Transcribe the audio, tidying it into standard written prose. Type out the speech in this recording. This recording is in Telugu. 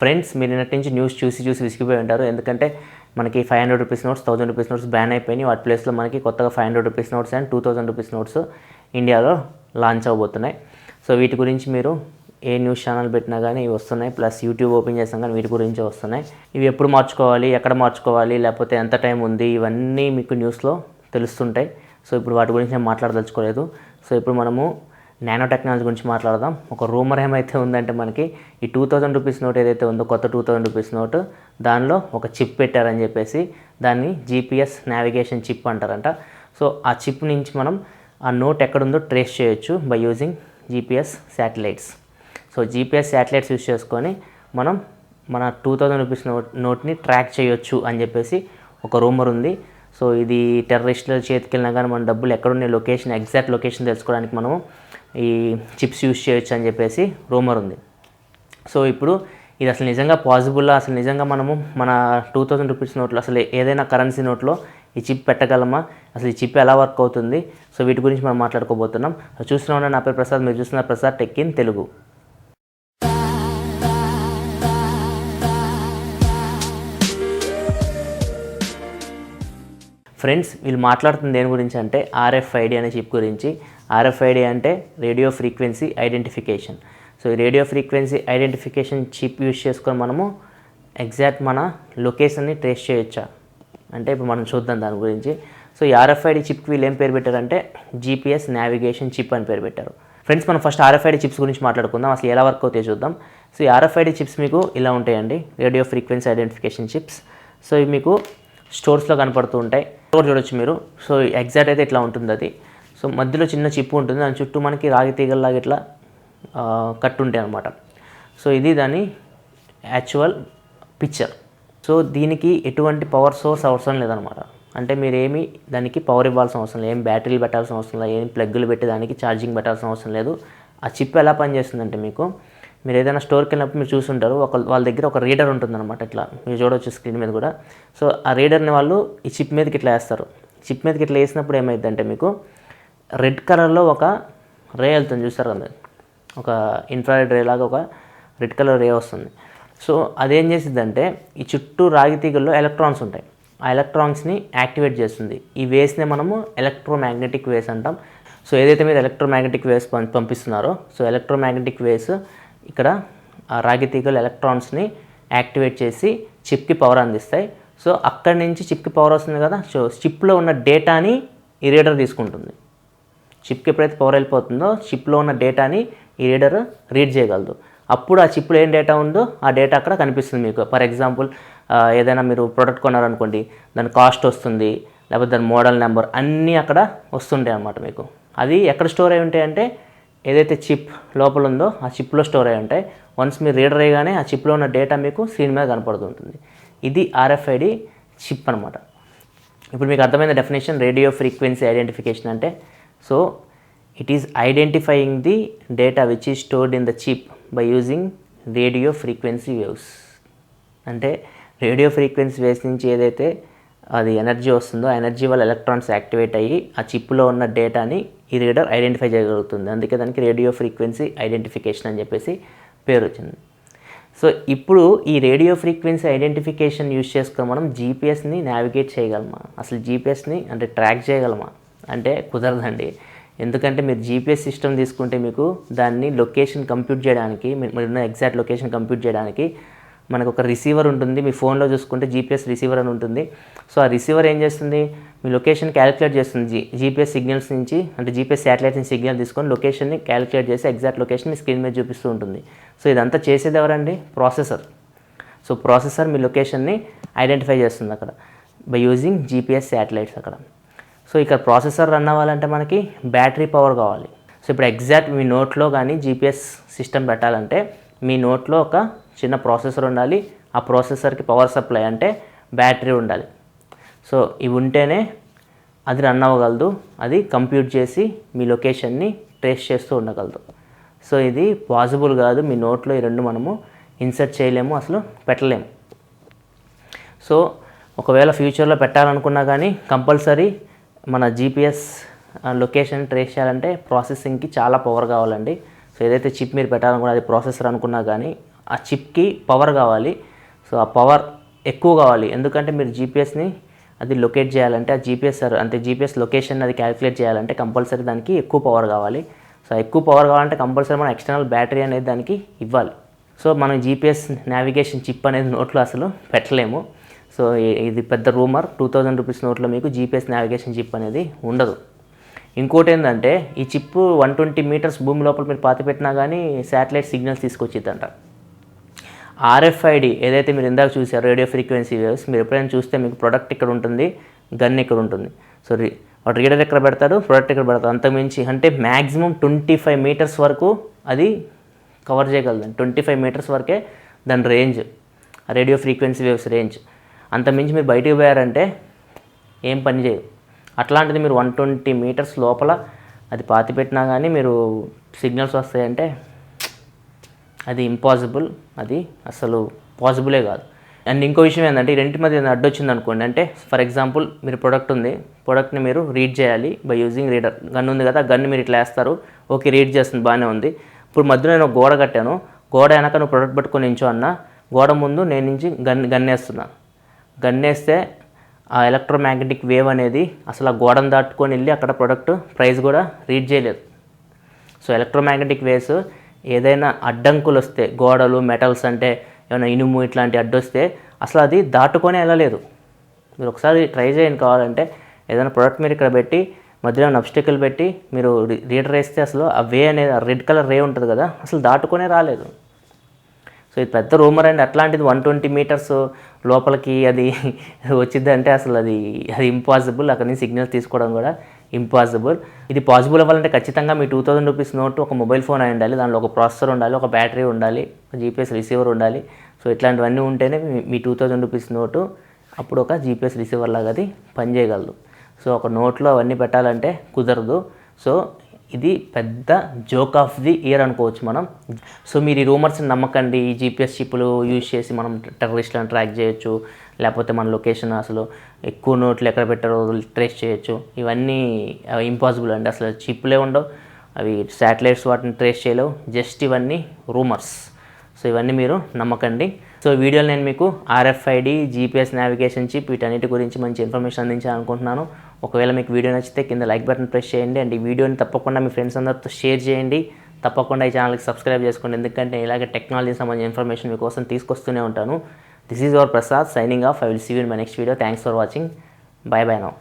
ఫ్రెండ్స్ మీరు నిన్నటి నుంచి న్యూస్ చూసి విసిగిపోయి ఉంటారు. ఎందుకంటే మనకి 500 rupees notes, 1000 rupees notes ban అయిపోయినాయి. వాటి ప్లేస్లో మనకి కొత్తగా 500 rupees notes and 2000 rupees notes ఇండియాలో లాంచ్ అవబోతున్నాయి. సో వీటి గురించి మీరు ఏ న్యూస్ ఛానల్ పెట్టినా కానీ ఇవి వస్తున్నాయి. ప్లస్ యూట్యూబ్ ఓపెన్ చేసాం కానీ వీటి గురించి వస్తున్నాయి. ఇవి ఎప్పుడు మార్చుకోవాలి, ఎక్కడ మార్చుకోవాలి, లేకపోతే ఎంత టైం ఉంది, ఇవన్నీ మీకు న్యూస్లో తెలుస్తుంటాయి. సో ఇప్పుడు వాటి గురించి నేను మాట్లాడదలుచుకోలేదు. సో ఇప్పుడు మనము నానో టెక్నాలజీ గురించి మాట్లాడదాం. ఒక రూమర్ ఏమైతే ఉందంటే మనకి ఈ 2000 రూపీస్ నోట్ ఏదైతే ఉందో, కొత్త 2000 రూపీస్ నోట్, దానిలో ఒక చిప్ పెట్టారని చెప్పేసి దాన్ని GPS నావిగేషన్ చిప్ అంటారంట. సో ఆ చిప్ నుంచి మనం ఆ నోట్ ఎక్కడుందో ట్రేస్ చేయొచ్చు by using GPS satellites. So GPS satellites use చేసుకొని మనం మన 2000 రూపీస్ నోట్ని ట్రాక్ చేయొచ్చు అని చెప్పేసి ఒక రూమర్ ఉంది. సో ఇది టెర్రరిస్టుల చేతికి వెళ్ళినా కానీ మన డబ్బులు ఎక్కడున్న లొకేషన్, ఎగ్జాక్ట్ లొకేషన్ తెలుసుకోవడానికి మనము ఈ చిప్స్ యూజ్ చేయొచ్చు అని చెప్పేసి రూమర్ ఉంది. సో ఇప్పుడు ఇది అసలు నిజంగా పాసిబుల్లా, అసలు నిజంగా మనము మన 2000 రూపీస్ నోట్లో అసలు ఏదైనా కరెన్సీ నోట్లో ఈ చిప్ పెట్టగలమా, అసలు ఈ చిప్ ఎలా వర్క్ అవుతుంది, సో వీటి గురించి మనం మాట్లాడుకోబోతున్నాం. చూస్తున్నా నా పేరు ప్రసాద్, మీరు చూస్తున్న Prasad tech in Telugu. Friends వీళ్ళు మాట్లాడుతుంది దేని గురించి అంటే RFID అనే చిప్ గురించి. RFID అంటే రేడియో ఫ్రీక్వెన్సీ ఐడెంటిఫికేషన్. సో ఈ radio frequency identification chip use చేసుకొని మనము ఎగ్జాక్ట్ మన లొకేషన్ని ట్రేస్ చేయొచ్చా అంటే ఇప్పుడు మనం చూద్దాం దాని గురించి. సో ఈ RFID చిప్కి వీళ్ళు ఏం పేరు పెట్టారంటే GPS నావిగేషన్ చిప్ అని పేరు పెట్టారు. ఫ్రెండ్స్ మనం ఫస్ట్ RFID చిప్స్ గురించి మాట్లాడుకుందాం, అసలు ఎలా వర్క్ అవుతాయో చూద్దాం. సో ఈ RFID చిప్స్ మీకు ఇలా ఉంటాయండి, radio frequency identification chips. So ఇవి మీకు స్టోర్స్లో కనపడుతూ ఉంటాయి, చూడొచ్చు మీరు. సో ఎగ్జాక్ట్ అయితే ఇట్లా ఉంటుంది అది. సో మధ్యలో చిన్న చిప్ ఉంటుంది, దాని చుట్టూ మనకి రాగి తీగల్లాగా ఇట్లా కట్టుంటాయి అనమాట. సో ఇది దాని యాక్చువల్ పిక్చర్. సో దీనికి ఎటువంటి పవర్ సోర్స్ అవసరం లేదనమాట. అంటే మీరేమి దానికి పవర్ ఇవ్వాల్సిన అవసరం లేదు, ఏం బ్యాటరీలు పెట్టాల్సిన అవసరం లేదు, ఏం ప్లగ్గులు పెట్టి దానికి ఛార్జింగ్ పెట్టాల్సిన అవసరం లేదు. ఆ చిప్ ఎలా పనిచేస్తుందంటే మీరు ఏదైనా స్టోర్కి వెళ్ళినప్పుడు మీరు చూసుంటారు, వాళ్ళ దగ్గర ఒక రీడర్ ఉంటుందన్నమాట. ఇట్లా మీరు చూడవచ్చు స్క్రీన్ మీద కూడా. సో ఆ రీడర్ని వాళ్ళు ఈ చిప్ మీదకి ఇట్లా వేస్తారు. చిప్ మీదకి ఇట్లా వేసినప్పుడు ఏమైందంటే మీకు రెడ్ కలర్లో ఒక రే వెళ్తుంది, చూస్తారు కదా, ఒక ఇన్ఫ్రారెడ్ రే లాగా ఒక రెడ్ కలర్ రే వస్తుంది. సో అదేం చేసిద్దంటే ఈ చుట్టూ రాగి తీగల్లో ఎలక్ట్రాన్స్ ఉంటాయి, ఆ ఎలక్ట్రాన్స్ని యాక్టివేట్ చేస్తుంది. ఈ వేస్నే మనము ఎలక్ట్రోమాగ్నెటిక్ వేవ్స్ అంటాం. సో ఏదైతే మీరు ఎలక్ట్రోమాగ్నెటిక్ వేవ్స్ పంపిస్తున్నారో, సో ఎలక్ట్రోమాగ్నెటిక్ వేవ్స్ ఇక్కడ ఆ రాగి తీగలు ఎలక్ట్రాన్స్ని యాక్టివేట్ చేసి చిప్కి పవర్ అందిస్తాయి. సో అక్కడి నుంచి చిప్కి పవర్ వస్తుంది కదా, సో చిప్లో ఉన్న డేటాని ఈ రీడర్ తీసుకుంటుంది. చిప్కి ఎప్పుడైతే పవర్ వెళ్ళిపోతుందో చిప్లో ఉన్న డేటాని ఈ రీడర్ రీడ్ చేయగలదు. అప్పుడు ఆ చిప్లో ఏం డేటా ఉందో ఆ డేటా అక్కడ కనిపిస్తుంది మీకు. ఫర్ ఎగ్జాంపుల్ ఏదైనా మీరు ప్రోడక్ట్ కొన్నారనుకోండి, దాని కాస్ట్ వస్తుంది, లేకపోతే దాని మోడల్ నెంబర్ అన్నీ అక్కడ వస్తుంటాయి అన్నమాట మీకు. అది ఎక్కడ స్టోర్ అయి ఉంటాయి అంటే ఏదైతే చిప్ లోపల ఉందో ఆ చిప్లో స్టోర్ అయి ఉంటాయి. వన్స్ మీరు రీడర్ అయ్యగానే ఆ చిప్లో ఉన్న డేటా మీకు స్క్రీన్ మీద కనపడుతుంటుంది. ఇది RFID చిప్ అనమాట. ఇప్పుడు మీకు అర్థమైన డెఫినేషన్ రేడియో ఫ్రీక్వెన్సీ ఐడెంటిఫికేషన్ అంటే, so it is identifying the data which is stored in the chip by using radio frequency waves. అంటే రేడియో ఫ్రీక్వెన్సీ వేవ్స్ నుంచి ఏదైతే అది ఎనర్జీ వస్తుందో ఆ ఎనర్జీ వల్ల ఎలక్ట్రాన్స్ యాక్టివేట్ అయ్యి ఆ చిప్లో ఉన్న డేటాని ఈ రీడర్ ఐడెంటిఫై చేయగలుగుతుంది. అందుకే దానికి రేడియో ఫ్రీక్వెన్సీ ఐడెంటిఫికేషన్ అని చెప్పేసి పేరు వచ్చింది. సో ఇప్పుడు ఈ రేడియో ఫ్రీక్వెన్సీ ఐడెంటిఫికేషన్ యూజ్ చేసుకొని మనం GPSని నావిగేట్ చేయగలమా, అసలు GPSని అంటే ట్రాక్ చేయగలమా అంటే కుదరదండి. ఎందుకంటే మీరు GPS సిస్టమ్ తీసుకుంటే మీకు దాన్ని లొకేషన్ కంప్యూట్ చేయడానికి, మీరున్న ఎగ్జాక్ట్ లొకేషన్ కంప్యూట్ చేయడానికి మనకు ఒక రిసీవర్ ఉంటుంది. మీ ఫోన్లో చూసుకుంటే GPS రిసీవర్ అని ఉంటుంది. సో ఆ రిసీవర్ ఏం చేస్తుంది, మీ లొకేషన్ క్యాలిక్యులేట్ చేస్తుంది. GPS సిగ్నల్స్ నుంచి అంటే GPS శాటిలైట్స్ నుంచి సిగ్నల్ తీసుకొని లొకేషన్ని క్యాలిక్యులేట్ చేసి ఎగ్జాక్ట్ లొకేషన్ మీ స్క్రీన్ మీద చూపిస్తూ ఉంటుంది. సో ఇదంతా చేసేది ఎవరండి, ప్రాసెసర్. సో ప్రాసెసర్ మీ లొకేషన్ని ఐడెంటిఫై చేస్తుంది అక్కడ బై యూజింగ్ GPS శాటిలైట్స్ అక్కడ. సో ఇక్కడ ప్రాసెసర్ రన్ అవ్వాలంటే మనకి బ్యాటరీ పవర్ కావాలి. సో ఇప్పుడు ఎగ్జాక్ట్ మీ నోట్లో కానీ GPS సిస్టమ్ పెట్టాలంటే మీ నోట్లో ఒక చిన్న ప్రాసెసర్ ఉండాలి. ఆ ప్రాసెసర్కి పవర్ సప్లై అంటే బ్యాటరీ ఉండాలి. సో ఇవి ఉంటేనే అది రన్ అవ్వగలదు, అది కంప్యూట్ చేసి మీ లొకేషన్ని ట్రేస్ చేస్తూ ఉండగలదు. సో ఇది పాసిబుల్ కాదు, మీ నోట్లో ఈ రెండు మనము ఇన్సర్ట్ చేయలేము, అసలు పెట్టలేము. సో ఒకవేళ ఫ్యూచర్లో పెట్టాలనుకున్నా కానీ కంపల్సరీ మన GPS లొకేషన్ ట్రేస్ చేయాలంటే ప్రాసెసింగ్కి చాలా పవర్ కావాలండి. సో ఏదైతే చిప్ మీరు పెట్టాలనుకున్నా అది ప్రాసెసర్ అనుకున్నా కానీ ఆ చిప్కి పవర్ కావాలి. సో ఆ పవర్ ఎక్కువ కావాలి, ఎందుకంటే మీరు జీపీఎస్ని అది లొకేట్ చేయాలంటే ఆ జీపీఎస్ లొకేషన్ అది క్యాలిక్యులేట్ చేయాలంటే కంపల్సరీ దానికి ఎక్కువ పవర్ కావాలి. సో ఎక్కువ పవర్ కావాలంటే కంపల్సరీ మనం ఎక్స్టర్నల్ బ్యాటరీ అనేది దానికి ఇవ్వాలి. సో మనం జీపీఎస్ నావిగేషన్ చిప్ అనేది నోట్లో అసలు పెట్టలేము. సో ఇది పెద్ద రూమర్, 2000 రూపీస్ నోట్లో మీకు జీపీఎస్ నావిగేషన్ చిప్ అనేది ఉండదు. ఇంకోటి ఏంటంటే ఈ చిప్ 120 మీటర్స్ భూమి లోపల మీరు పాతి పెట్టినా కానీ శాటిలైట్ సిగ్నల్స్ తీసుకొచ్చిద్దంట. ఆర్ఎఫ్ఐడి ఏదైతే మీరు ఇందాక చూసారో రేడియో ఫ్రీక్వెన్సీ వేవ్స్, మీరు ఎప్పుడైనా చూస్తే మీకు ప్రొడక్ట్ ఇక్కడ ఉంటుంది, గన్ ఇక్కడ ఉంటుంది. సో వాడు రీడర్ ఎక్కడ పెడతాడు, ప్రొడక్ట్ ఇక్కడ పెడతాడు. అంతకుమించి అంటే మ్యాక్సిమం 25 మీటర్స్ వరకు అది కవర్ చేయగలదు. 25 మీటర్స్ వరకే దాని range, radio frequency waves range. అంతకుమించి మీరు బయటికి పోయారంటే ఏం పని చేయదు. అట్లాంటిది మీరు 120 మీటర్స్ లోపల అది పాతి పెట్టినా కానీ మీరు సిగ్నల్స్ వస్తాయంటే అది ఇంపాసిబుల్, అది అసలు పాసిబులే కాదు. అండ్ ఇంకో విషయం ఏంటంటే ఈ రెండింటి మధ్య అడ్డు వచ్చింది అనుకోండి, అంటే ఫర్ ఎగ్జాంపుల్ మీరు ప్రొడక్ట్ ఉంది, ప్రొడక్ట్ని మీరు రీడ్ చేయాలి బై యూజింగ్ రీడర్. గన్ ఉంది కదా, గన్ మీరు ఇట్లా వేస్తారు, ఓకే రీడ్ చేస్తుంది బాగానే ఉంది. ఇప్పుడు మధ్యలో నేను ఒక గోడ కట్టాను, గోడ వెనక నువ్వు ప్రొడక్ట్ పట్టుకొని నించో అన్న, గోడ ముందు నేను నుంచి గన్నేస్తున్నాను. గన్నేస్తే ఆ ఎలక్ట్రోమాగ్నెటిక్ వేవ్ అనేది అసలు ఆ గోడను దాటుకొని వెళ్ళి అక్కడ ప్రొడక్ట్ ప్రైస్ కూడా రీడ్ చేయలేదు. సో ఎలక్ట్రోమాగ్నెటిక్ వేవ్స్ ఏదైనా అడ్డంకులు వస్తే, గోడలు మెటల్స్ అంటే ఏమైనా ఇనుము ఇట్లాంటి అడ్డొస్తే అసలు అది దాటుకొని వెళ్ళలేదు. మీరు ఒకసారి ట్రై చేయండి కావాలంటే, ఏదైనా ప్రోడక్ట్ మీరు ఇక్కడ పెట్టి మధ్యలో అబ్స్టికల్ పెట్టి మీరు రీడర్ వేస్తే అసలు ఆ వే అనేది రెడ్ కలర్ రే ఉంటుంది కదా, అసలు దాటుకొనే రాలేదు. సో ఇది పెద్ద రూమర్ అండి. అట్లాంటిది 120 మీటర్స్ లోపలికి అది వచ్చిందంటే అసలు అది ఇంపాసిబుల్. అక్కడి నుంచి సిగ్నల్స్ తీసుకోవడం కూడా ఇంపాసిబుల్. ఇది పాసిబుల్ అవ్వాలంటే ఖచ్చితంగా మీ 2000 రూపీస్ నోట్ ఒక మొబైల్ ఫోన్ అయి ఉండాలి, దానిలో ఒక ప్రాసెసర్ ఉండాలి, ఒక బ్యాటరీ ఉండాలి, ఒక జీపీఎస్ రిసీవర్ ఉండాలి. సో ఇట్లాంటివన్నీ ఉంటేనే మీ 2000 రూపీస్ నోటు అప్పుడు ఒక జీపీఎస్ రిసీవర్ లాగా అది పనిచేయగలదు. సో ఒక నోట్లో అవన్నీ పెట్టాలంటే కుదరదు. సో ఇది పెద్ద జోక్ ఆఫ్ ది ఇయర్ అనుకోవచ్చు మనం. సో మీరు ఈ రూమర్స్ని నమ్మకండి. ఈ జీపీఎస్ చిప్పులు యూజ్ చేసి మనం టెర్రరిస్ట్లను ట్రాక్ చేయొచ్చు, లేకపోతే మన లొకేషన్ అసలు ఎక్కువ నోట్లు ఎక్కడ పెట్టారో ట్రేస్ చేయొచ్చు. ఇవన్నీ ఇంపాసిబుల్ అండి. అసలు చిప్పులే ఉండవు, అవి శాటిలైట్స్ వాటిని ట్రేస్ చేయలేవు. జస్ట్ ఇవన్నీ రూమర్స్. సో ఇవన్నీ మీరు నమ్మకండి. సో వీడియోలో నేను మీకు ఆర్ఎఫ్ఐడి, జీపీఎస్ నావిగేషన్ చిప్ వీటన్నిటి గురించి మంచి ఇన్ఫర్మేషన్ అందించాలని అనుకుంటున్నాను. ఒకవేళ మీకు వీడియో నచ్చితే కింద లైక్ బటన్ ప్రెస్ చేయండి. అండ్ ఈ వీడియోని తప్పకుండా మీ ఫ్రెండ్స్ అందరితో షేర్ చేయండి. తప్పకుండా ఈ ఛానల్కి సబ్స్క్రైబ్ చేసుకోండి, ఎందుకంటే ఇలాగే టెక్నాలజీ సంబంధించిన ఇన్ఫర్మేషన్ మీకోసం తీసుకొస్తూనే ఉంటాను. This is your Prasad signing off. I will see you in my next video. Thanks for watching. Bye bye now.